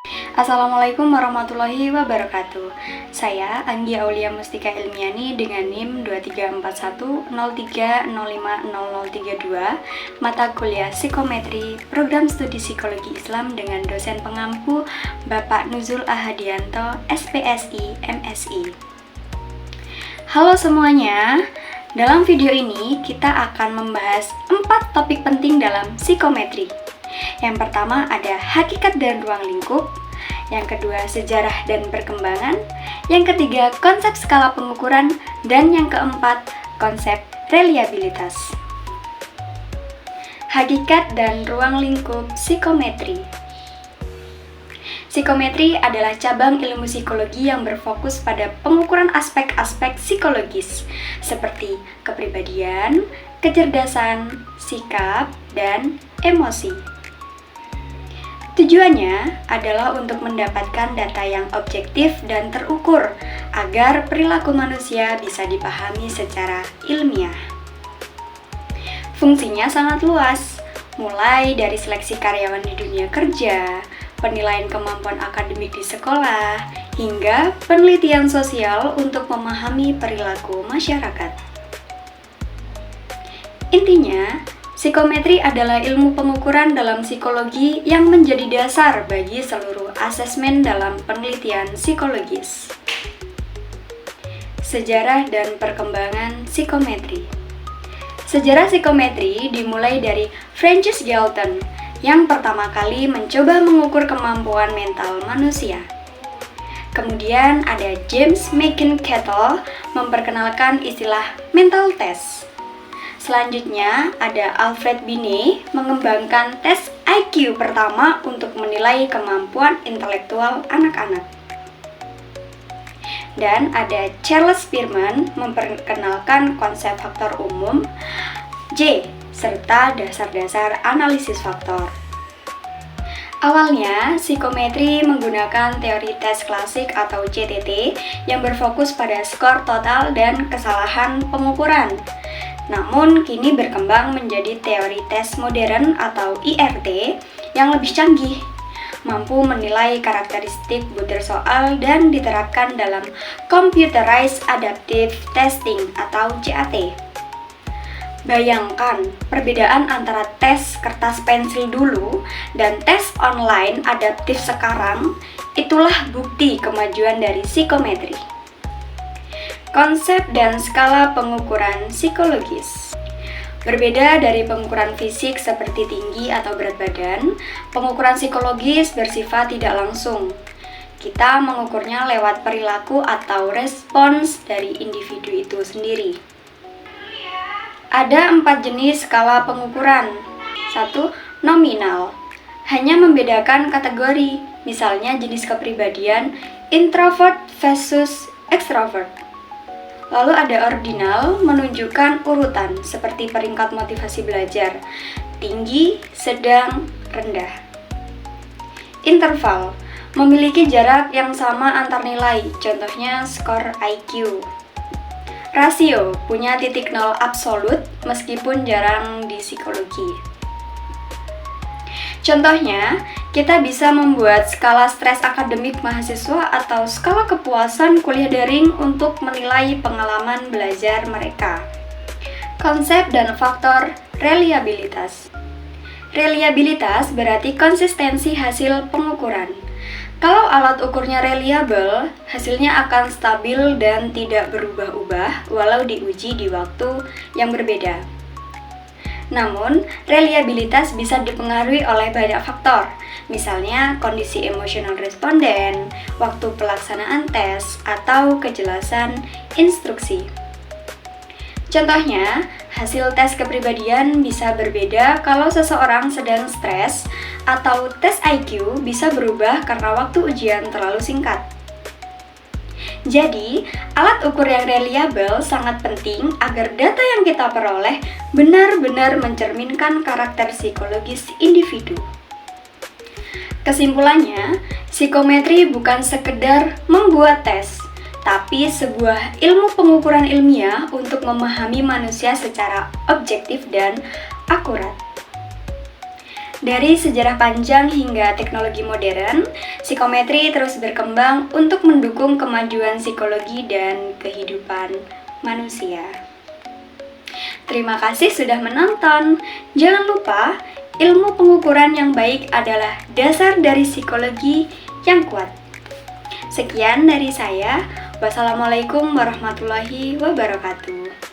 Assalamualaikum warahmatullahi wabarakatuh. Saya Anggi Aulia Mustika Ilmiani dengan NIM 234103050032, mata kuliah Psikometri, Program Studi Psikologi Islam dengan dosen pengampu Bapak Nuzul Ahadianto, SPSI, MSI. Halo semuanya, dalam video ini kita akan membahas 4 topik penting dalam psikometri. Yang pertama ada hakikat dan ruang lingkup, yang kedua sejarah dan perkembangan, yang ketiga konsep skala pengukuran, dan yang keempat konsep reliabilitas. Hakikat dan ruang lingkup psikometri. Psikometri adalah cabang ilmu psikologi yang berfokus pada pengukuran aspek-aspek psikologis seperti kepribadian, kecerdasan, sikap, dan emosi. Tujuannya adalah untuk mendapatkan data yang objektif dan terukur agar perilaku manusia bisa dipahami secara ilmiah. Fungsinya sangat luas, mulai dari seleksi karyawan di dunia kerja, penilaian kemampuan akademik di sekolah, hingga penelitian sosial untuk memahami perilaku masyarakat. Intinya, psikometri adalah ilmu pengukuran dalam psikologi yang menjadi dasar bagi seluruh asesmen dalam penelitian psikologis. Sejarah dan perkembangan psikometri. Sejarah psikometri dimulai dari Francis Galton yang pertama kali mencoba mengukur kemampuan mental manusia. Kemudian ada James McIntyre memperkenalkan istilah mental test. Selanjutnya ada Alfred Binet mengembangkan tes IQ pertama untuk menilai kemampuan intelektual anak-anak. Dan ada Charles Spearman memperkenalkan konsep faktor umum J serta dasar-dasar analisis faktor. Awalnya, psikometri menggunakan teori tes klasik atau CTT yang berfokus pada skor total dan kesalahan pengukuran. Namun, kini berkembang menjadi teori tes modern atau IRT yang lebih canggih, mampu menilai karakteristik butir soal dan diterapkan dalam Computerized Adaptive Testing atau CAT. Bayangkan perbedaan antara tes kertas pensil dulu dan tes online adaptif sekarang, itulah bukti kemajuan dari psikometri. Konsep dan skala pengukuran psikologis. Berbeda dari pengukuran fisik seperti tinggi atau berat badan, pengukuran psikologis bersifat tidak langsung. Kita mengukurnya lewat perilaku atau respons dari individu itu sendiri. Ada 4 jenis skala pengukuran. 1. Nominal. Hanya membedakan kategori, misalnya jenis kepribadian introvert versus extrovert. Lalu ada ordinal, menunjukkan urutan seperti peringkat motivasi belajar, tinggi, sedang, rendah. Interval, memiliki jarak yang sama antar nilai, contohnya skor IQ. Rasio, punya titik nol absolut meskipun jarang di psikologi. Contohnya, kita bisa membuat skala stres akademik mahasiswa atau skala kepuasan kuliah daring untuk menilai pengalaman belajar mereka. Konsep dan faktor reliabilitas. Reliabilitas berarti konsistensi hasil pengukuran. Kalau alat ukurnya reliable, hasilnya akan stabil dan tidak berubah-ubah walau diuji di waktu yang berbeda. Namun, reliabilitas bisa dipengaruhi oleh banyak faktor, misalnya kondisi emosional responden, waktu pelaksanaan tes, atau kejelasan instruksi. Contohnya, hasil tes kepribadian bisa berbeda kalau seseorang sedang stres, atau tes IQ bisa berubah karena waktu ujian terlalu singkat. Jadi, alat ukur yang reliable sangat penting agar data yang kita peroleh benar-benar mencerminkan karakter psikologis individu. Kesimpulannya, psikometri bukan sekedar membuat tes, tapi sebuah ilmu pengukuran ilmiah untuk memahami manusia secara objektif dan akurat. Dari sejarah panjang hingga teknologi modern, psikometri terus berkembang untuk mendukung kemajuan psikologi dan kehidupan manusia. Terima kasih sudah menonton. Jangan lupa, ilmu pengukuran yang baik adalah dasar dari psikologi yang kuat. Sekian dari saya. Wassalamualaikum warahmatullahi wabarakatuh.